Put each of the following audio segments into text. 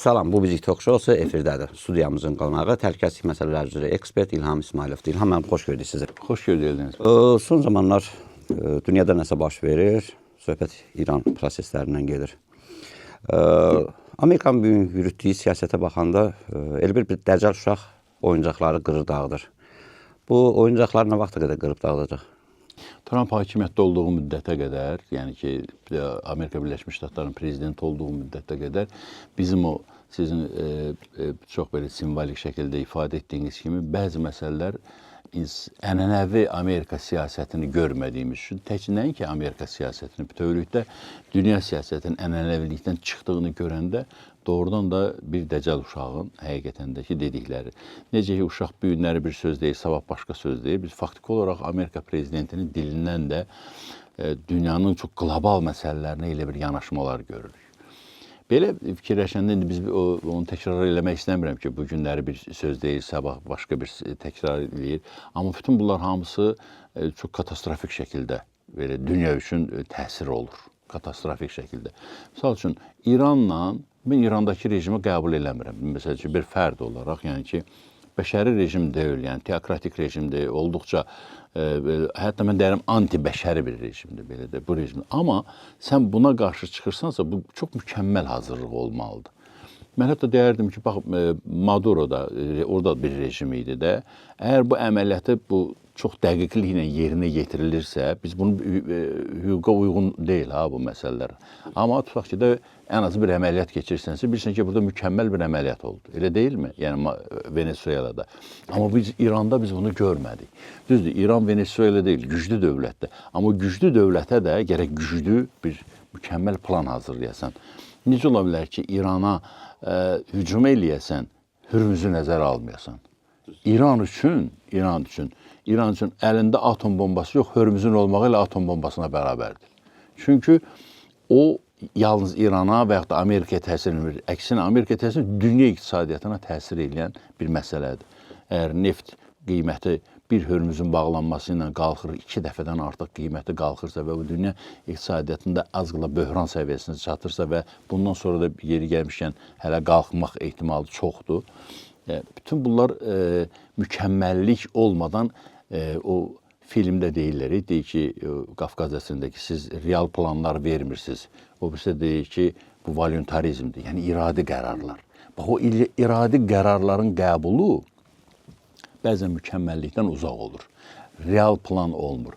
Salam, bu Bizik Talk Show efirdədir. Studiyamızın qonağı təhlükəsizlik məsələləri üzrə ekspert İlham İsmayılovdur. İlham müəllim, xoş gördük sizi. Xoş gördük. Son zamanlar dünyada nəsə baş verir, söhbət İran proseslərindən gedir. Amerikanın bugün yürütdüyü siyasətə baxanda elə bir dəcəl uşaq oyuncaqları qırır dağıdır. Bu oyuncaqlar nə vaxta qədər qırıb dağılacaq? Trump hakimiyyətdə olduğu müddətə qədər, yəni ki, Amerika Birləşmiş Ştatlarının prezidenti olduğu müddətə qədər bizim o sizin çox belə simvolik şəkildə ifadə etdiyiniz kimi bəzi məsələlər ənənəvi Amerika siyasətini görmədiyimiz üçün tək nəinki Amerika siyasətini bütövlükdə dünya siyasətinin ənənəvilikdən çıxdığını görəndə doğrudan da bir dəcəl uşağın həqiqətən də ki dedikləri. Necə ki uşaq bu günləri bir söz deyir, sabah başqa söz deyir. Biz faktiki olaraq Amerika prezidentinin dilindən də dünyanın çox qlobal məsələlərinə elə bir yanaşmalar görürük. Belə fikirləşəndə indi biz onu təkrar eləmək istəmirəm ki, bu günləri bir söz deyir, sabah başqa bir təkrar eləyir. Amma bütün bunlar hamısı çox katastrofik şəkildə belə dünya üçün təsir olur. Katastrofik şəkildə. Misal üçün, mən İrandakı rejimi qəbul eləmirəm. Məsəl üçün, bir fərd olaraq, yəni ki, bəşəri rejim deyil, yəni teokratik rejimdir, olduqca, hətta mən deyərəm, anti-bəşəri bir rejimdir, belə də bu rejim. Amma sən buna qarşı çıxırsansa, bu çox mükəmməl hazırlıq olmalıdır. Mən hətta deyərdim ki, bax, Maduro da orada bir rejim idi də, əgər bu əməliyyatı çox dəqiqliklə yerinə yetirilirsə, biz bunun hüquqa uyğun deyil bu məsələlər. Amma tutaq ki də ən azı bir əməliyyat keçirsənsə, bilirsən ki, burada mükəmməl bir əməliyyat oldu. Elə deyilmi? Yəni Venezuelada. Amma İranda biz bunu görmədik. Düzdür, İran Venezuela deyil, güclü dövlətdir. Amma güclü dövlətə də gərək güclü bir mükəmməl plan hazırlayasan. Necə ola bilər ki, İrana hücum eləyəsən, Hürmüzü nəzərə almayasan? İran üçün əlində atom bombası yox, Hürmüzün olmağı ilə atom bombasına bərabərdir. Çünki o yalnız İrana və yaxud da Amerikaya təsir edir. Əksinə, Amerikaya təsir dünya iqtisadiyyatına təsir edən bir məsələdir. Əgər neft qiyməti bir Hürmüzün bağlanması ilə qalxır, 2 dəfədən artıq qiyməti qalxırsa və bu dünya iqtisadiyyatında az qala böhran səviyyəsinə çatırsa və bundan sonra da yeri gəlmişkən hələ qalxmaq ehtimalı çoxdur. Bütün bunlar mükəmməllik olmadan o filmdə deyirlər ki, Qafqaz əsrindəki siz real planlar vermirsiniz. O birisi deyir ki, bu voluntarizmdir, yəni iradi qərarlar. Bax, o iradi qərarların qəbulu bəzən mükəmməllikdən uzaq olur. Real plan olmur.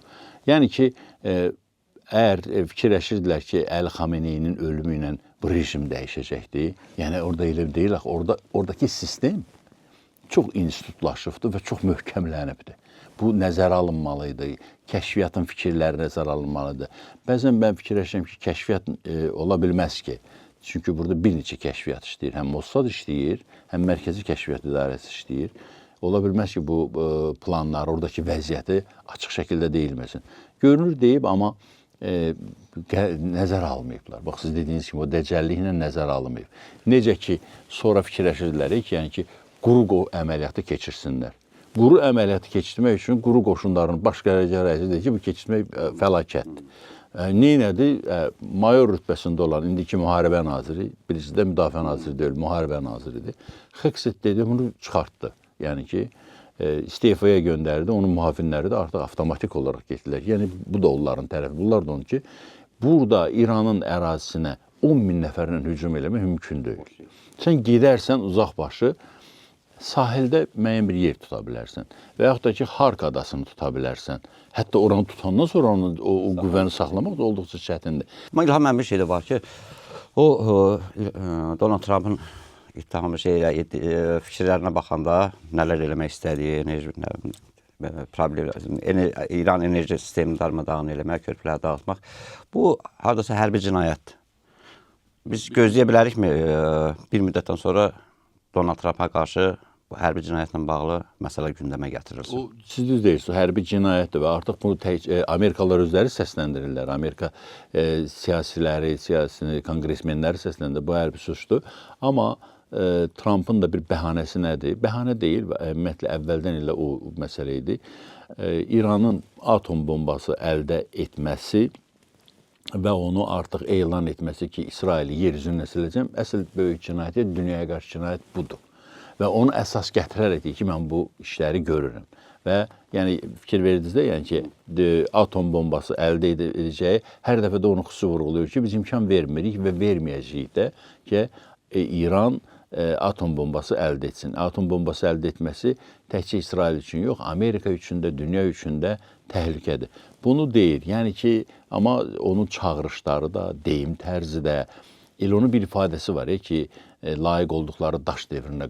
Yəni ki, əgər fikirləşirdilər ki, Əli Xameneyinin ölümü ilə bu rejim dəyişəcəkdir, yəni orada elə deyil, oradakı sistem çox institutlaşıbdır və çox möhkəmlənibdir. Bu nəzərə alınmalıydı, kəşfiyyatın fikirləri nəzərə alınmalıdır. Bəzən mən fikirləşirəm ki, kəşfiyyat ola bilməz ki. Çünki burada bir neçə kəşfiyyat işləyir. Həm Mossad işləyir, həm Mərkəzi Kəşfiyyat İdarəsi işləyir. Ola bilməz ki, bu planlar, oradakı vəziyyəti açıq şəkildə deyilməsin. Görünür deyib, amma nəzərə almayıblar. Bax, siz dediyiniz kimi, o dəcəlliklə nəzərə alınmayıb. Necə ki, sonra fikirləşirdilər ki, yəni ki, quru əməliyyatı keçirsinlər. Quru əməliyyatı keçirmək üçün quru qoşunların baş qərargah rəisi deyir ki, bu keçirmək fəlakətdir. Neynədir? Mayor rütbəsində olan indiki müharibə naziri, birisi də müdafiə naziri deyil, müharibə naziridir. Xəqsət dedi, bunu çıxartdı. Yəni ki, istifaya göndərdi, onun mühafinləri də artıq avtomatik olaraq getdilər. Yəni, bu da onların tərəfi. Bunlar da onun ki, burada İranın ərazisinə 10.000 nəfərlə hücum eləmək mümkün deyil. Sən gedərsən uzaqbaşı, sahildə müəyyən bir yer tuta bilərsən və yaxud da ki, Hark adasını tuta bilərsən. Hətta oranı tutandan sonra o qüvvəni saxlamaq da olduqca çətindir. Amma İlham müəllim bir şey də var ki, o Donald Trump'ın ittiham fikirlərinə baxanda nələr eləmək istədiyi, İran enerji sistemini darmadağın eləmək, körpüləri dağıtmaq, bu hardasa hərbi cinayətdir. Biz gözləyə bilərikmi bir müddətdən sonra Donald Trump'a qarşı bu hərbi cinayətlə bağlı məsələ gündəmə gətirilsin? Siz düz deyirsiniz, hərbi cinayətdir və artıq bunu Amerikalılar özləri səsləndirirlər. Amerika siyasiləri, konqresmenləri səsləndirir, bu hərbi suçdur. Amma Trump'ın da bir bəhanəsi nədir? Bəhanə deyil, ümumiyyətlə əvvəldən elə o məsələ idi. İranın atom bombası əldə etməsi və onu artıq elan etməsi ki, İsraili yer üzündən siləcəm, əsl böyük cinayət, dünyaya qarşı cinayət budur. Və onu əsas gətirərək deyir ki, mən bu işləri görürəm. Və yəni fikir verdinizdə, yəni ki, atom bombası əldə edəcəyi hər dəfə də onu xüsusi vurğulayır ki, biz imkan vermirik və verməyəcəyik də ki, İran atom bombası əldə etsin. Atom bombası əldə etməsi təkcə İsrail üçün yox, Amerika üçün də, dünya üçün də təhlükədir. Bunu deyir. Yəni ki, amma onun çağırışları da, deyim tərzi də, elə onun bir ifadəsi var ki, layiq olduqları daş devrinə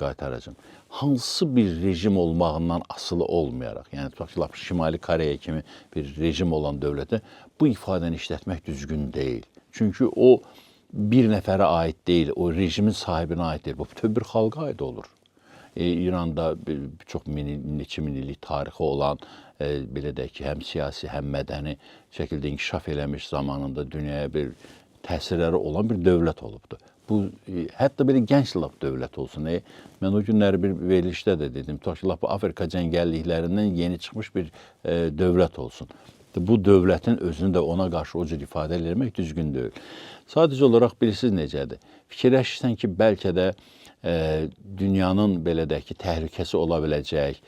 qaytaracağım. Hansı bir rejim olmağından asılı olmayaraq, yəni tutaq ki, Şimali Koreya kimi bir rejim olan dövlətə bu ifadəni işlətmək düzgün deyil. Çünki o bir nəfərə aid deyil, o rejimin sahibinə aid deyil. Bu bütöv bir xalqa aid olur. İranda çox neçə min illik tarixi olan, belə deyək ki, həm siyasi, həm mədəni şəkildə inkişaf eləmiş zamanında dünyaya bir təsirləri olan bir dövlət olubdur. Bu, hətta belə gənc lap dövlət olsun. Mən o günləri bir verilişdə də dedim, tutaq ki, lap Afrika cəngəlliklərindən yeni çıxmış bir dövlət olsun. Bu dövlətin özünü də ona qarşı o cür ifadə eləmək düzgün deyil. Sadəcə olaraq bilirsiniz necədir? Fikirləşirsən ki, bəlkə də dünyanın belə deyək ki, təhlükəsi ola biləcək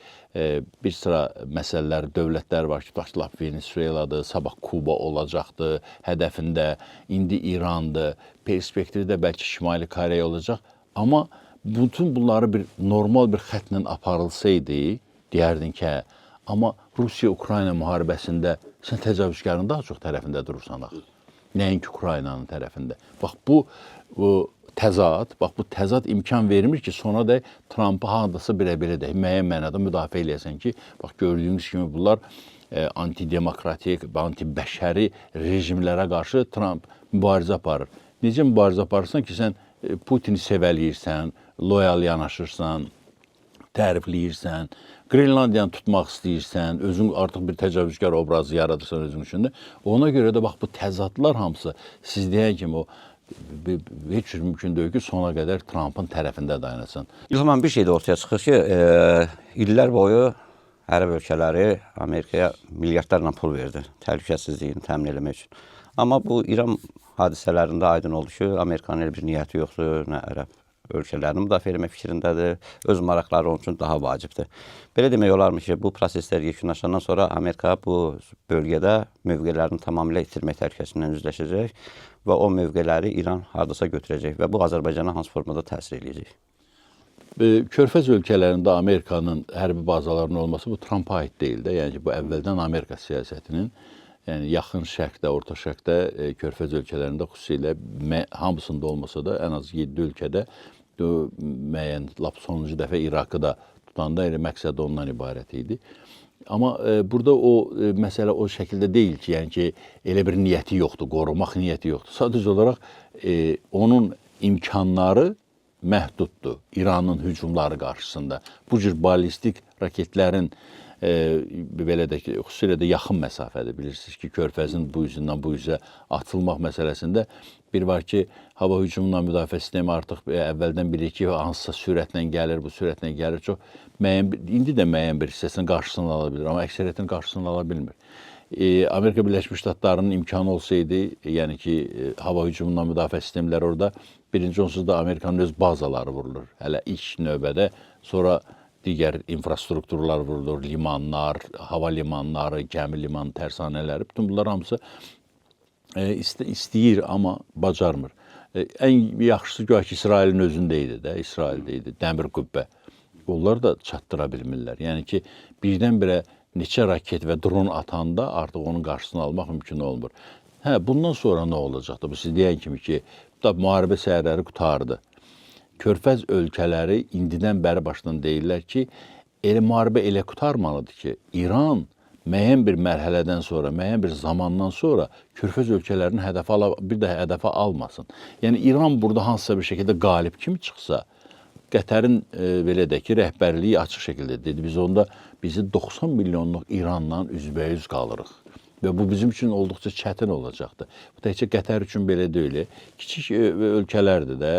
bir sıra məsələlər, dövlətlər var ki, tutaq ki, Venezueladır, sabah Kuba olacaqdır, hədəfində indi İrandır, perspektivdə bəlkə Şimali Koreya olacaq. Amma bütün bunları bir normal bir xətlə aparılsaydı, deyərdin ki, amma Rusiya-Ukrayna müharibəsində sən təcavüzkarın daha çox tərəfində durursan axı. Nəinki Ukraynanın tərəfində. Bax, bu təzad imkan vermir ki, sonra da Trump'ı hardasa belə də müəyyən mənada müdafiə eləyəsən ki, bax, gördüyünüz kimi bunlar antidemokratik, antibəşəri rejimlərə qarşı Trump mübarizə aparır. Necə mübarizə aparırsan ki, sən Putini sevəliyirsən, loyal yanaşırsan, tərifləyirsən, Qrenlandiyanı tutmaq istəyirsən, özün artıq bir təcavüzkar obrazı yaradırsan özün üçün də. Ona görə də bax, bu təzadlar hamısı siz deyən kimi o heç cür mümkün deyil ki, sona qədər Trump'ın tərəfində dayanasın. İlham, bir şey də ortaya çıxır ki, illər boyu ərəb ölkələri Amerikaya milyardlarla pul verdi təhlükəsizliyini təmin etmək üçün. Amma bu İran hadisələrində aydın oldu ki, Amerikanın elə bir niyyəti yoxdur, nə ərəb ölkələrini müdafiə etmək fikrindədir, öz maraqları onun üçün daha vacibdir. Belə demək olarmı ki, bu proseslər yekunlaşandan sonra Amerika bu bölgədə mövqelərini tamamilə itirmək təhlükəsindən üzləşəcək və o mövqeləri İran hardasa götürəcək və bu Azərbaycana hansı formada təsir edəcək? Körfəz ölkələrində Amerikanın hərbi bazalarının olması bu Trump'a aid deyil də. Yəni ki, bu əvvəldən Amerika siyasətinin, yəni yaxın şərqdə, orta şərqdə, Körfəz ölkələrində xüsusilə hamısında olmasa da ən az 7 ölkədə müəyyən, lap sonuncu dəfə Irakı da tutanda məqsəd ondan ibarət idi. Amma burada o məsələ o şəkildə deyil ki, yəni ki, elə bir niyyəti yoxdur, qorumaq niyyəti yoxdur. Sadəcə olaraq onun imkanları məhduddur İranın hücumları qarşısında. Bu cür ballistik raketlərin belə də ki, xüsusilə də yaxın məsafədə bilirsiniz ki, Körfəzin bu üzündən bu üzə atılmaq məsələsində bir var ki, hava hücumundan müdafiə sistemi artıq əvvəldən bilir ki, hansısa sürətlə gəlir, bu sürətlə gəlir. Çox müəyyən, indi də müəyyən bir hissəsinin qarşısını ala bilir, amma əksəriyyətin qarşısını ala bilmir. Amerika Birləşmiş Ştatlarının imkanı olsaydı, yəni ki, hava hücumundan müdafiə sistemləri orada, birinci onsuz da Amerikanın öz bazaları vurulur. Hələ ilk növbədə, sonra digər infrastrukturlar vurulur, limanlar, hava limanları, gəmi limanı, tərsanələri, bütün bunlar hamısı istəyir, amma bacarmır. Ən yaxşısı göyə ki, İsrailin özündə idi də, İsraildə idi, dəmir qübbə. Onlar da çatdıra bilmirlər. Yəni ki, birdən-birə neçə raket və dron atanda artıq onun qarşısını almaq mümkün olmur. Bundan sonra nə olacaqdır? Bu siz deyən kimi ki, müharibə səhərləri qutardı. Körfəz ölkələri indidən bəri başdan deyirlər ki, müharibə elə qutarmalıdır ki, İran müəyyən bir mərhələdən sonra, müəyyən bir zamandan sonra Körfəz ölkələrini bir də hədəfə almasın. Yəni, İran burada hansısa bir şəkildə qalib kimi çıxsa, Qətərin belə də ki, rəhbərliyi açıq şəkildə dedi. Bizi 90 milyonluq İranla üzbəyüz qalırıq. Və bu bizim üçün olduqca çətin olacaqdır. Bu təkcə Qətər üçün belə deyil. Kiçik ölkələrdir də,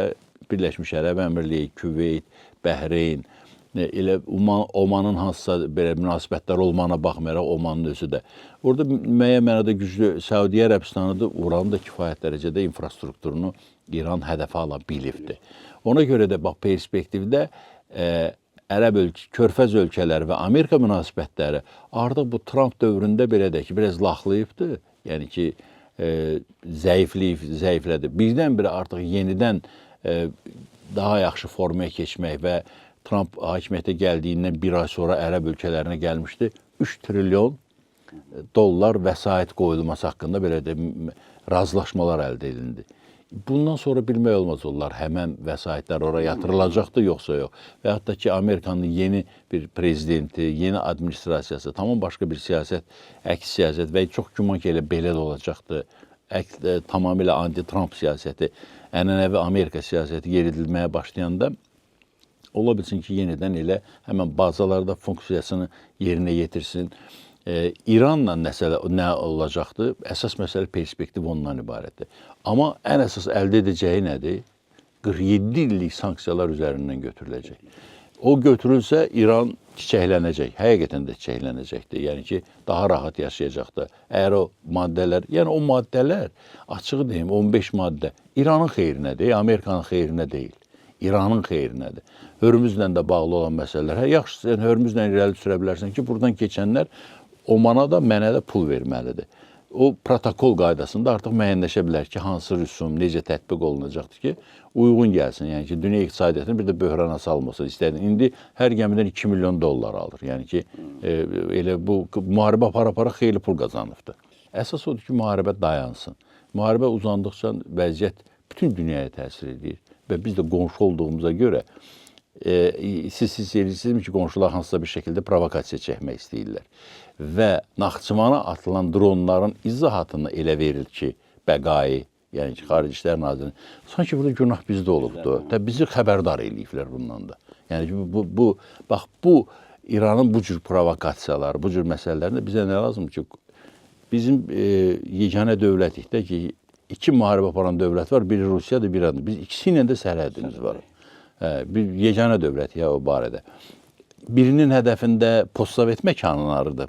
Birləşmiş Ərəb Əmirliyi, Küveyt, Bəhreyn, elə Omanın hansısa belə münasibətlər olmağına baxmayaraq Omanın özü də. Orada müəyyən mənada güclü Səudiyyə Ərəbistanıdır, oranın da kifayət dərəcədə infrastrukturunu İran hədəfə ala bilibdir. Ona görə də bax perspektivdə Körfəz ölkələri və Amerika münasibətləri artıq bu Trump dövründə belə də ki, biraz laxlayıbdır. Yəni ki, zəiflədi. Birdən-birə artıq yenidən daha yaxşı formaya keçmək və Trump hakimiyyətə gəldiyindən bir ay sonra ərəb ölkələrinə gəlmişdi. 3 trilyon dollar vəsait qoyulması haqqında belə də razılaşmalar əldə edildi. Bundan sonra bilmək olmaz onlar həmən vəsaitlər oraya yatırılacaqdı, yoxsa yox. Və hətta ki, Amerikanın yeni bir prezidenti, yeni administrasiyası, tamam başqa bir siyasət, əks siyasət və çox güman ki, elə belə də olacaqdı. Tamamilə anti-Trump siyasəti, ənənəvi Amerika siyasəti yeridilməyə başlayanda ola bilsin ki, yenidən elə həmən bazalarda funksiyasını yerinə yetirsin. İranla nə olacaqdır? Əsas məsələ perspektiv ondan ibarətdir. Amma ən əsas əldə edəcəyi nədir? 47 illik sanksiyalar üzərindən götürüləcək. O götürülsə İran çiçəklənəcək, həqiqətən də çiçəklənəcəkdir. Yəni ki, daha rahat yaşayacaqdır. Əgər o maddələr, yəni o maddələr, açığı deyim, 15 maddə İranın xeyrinədir, Amerikanın xeyrinə deyil. İranın xeyrinədir. Hörmüzlə də bağlı olan məsələlər. Yaxşı, sən hörmüzlə irəli sürə bilərsən ki, buradan keçənlər Omana da, mənə də pul verməlidir. O protokol qaydasında artıq müəyyənləşə bilər ki, hansı rüsum, necə tətbiq olunacaqdır ki, uyğun gəlsin. Yəni ki, dünya iqtisadiyyatını bir də böhrana salmasın istədim. İndi hər gəmidən 2 milyon dollar alır. Yəni ki, elə bu müharibə apara-apara xeyli pul qazanıbdır. Əsas odur ki, müharibə dayansın. Müharibə uzandıqca vəziyyət bütün dünyaya təsir edir. Və biz də qonşu olduğumuza görə siz edirsiniz ki, qonşular hansısa bir şəkildə provokasiya çəkmək istəyirlər. Və Naxçıvana atılan dronların izahatını elə verir ki, bəqai, yəni ki, Xarici İşlər Nazirinin, sanki burada günah bizdə olubdur. Bizi xəbərdar eləyiblər bundan da. Yəni ki, bax, bu İranın bu cür provokasiyaları, bu cür məsələlərində bizə nə lazım ki, bizim yeganə dövlətlikdə ki, 2 müharibə aparan dövlət var, biri Rusiyadır, biri İrandır. Biz ikisi ilə də sərhədimiz var. Bir yeganə dövlət ya o barədə. Birinin hədəfində postsovet məkanlarıdır.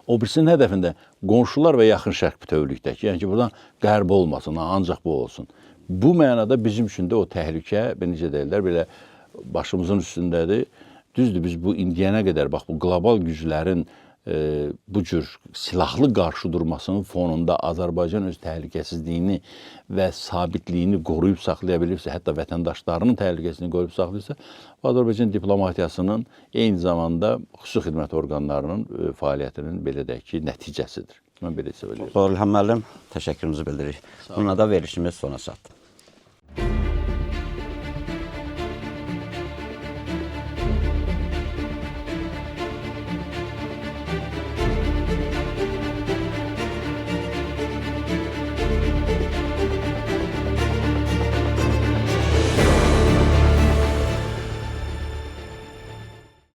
O birisinin hədəfində qonşular və yaxın şərq bütövlükdəki, yəni ki, buradan qərb olmasın, ancaq bu olsun. Bu mənada bizim üçün də o təhlükə, necə deyirlər, belə başımızın üstündədir. Düzdür, biz bu indiyənə qədər, bax, bu qlobal güclərin bu cür silahlı qarşı durmasının fonunda Azərbaycan öz təhlükəsizliyini və sabitliyini qoruyub saxlaya bilirsə, hətta vətəndaşlarının təhlükəsizliyini qoruyub saxlayırsa, Azərbaycan diplomatiyasının eyni zamanda xüsusi xidmət orqanlarının fəaliyyətinin belə deyək ki, nəticəsidir. Mən belə hesab edirəm. Doğru, İlham müəllim, təşəkkürümüzü bildiririk. Bununla da verilişimiz sona çatdı.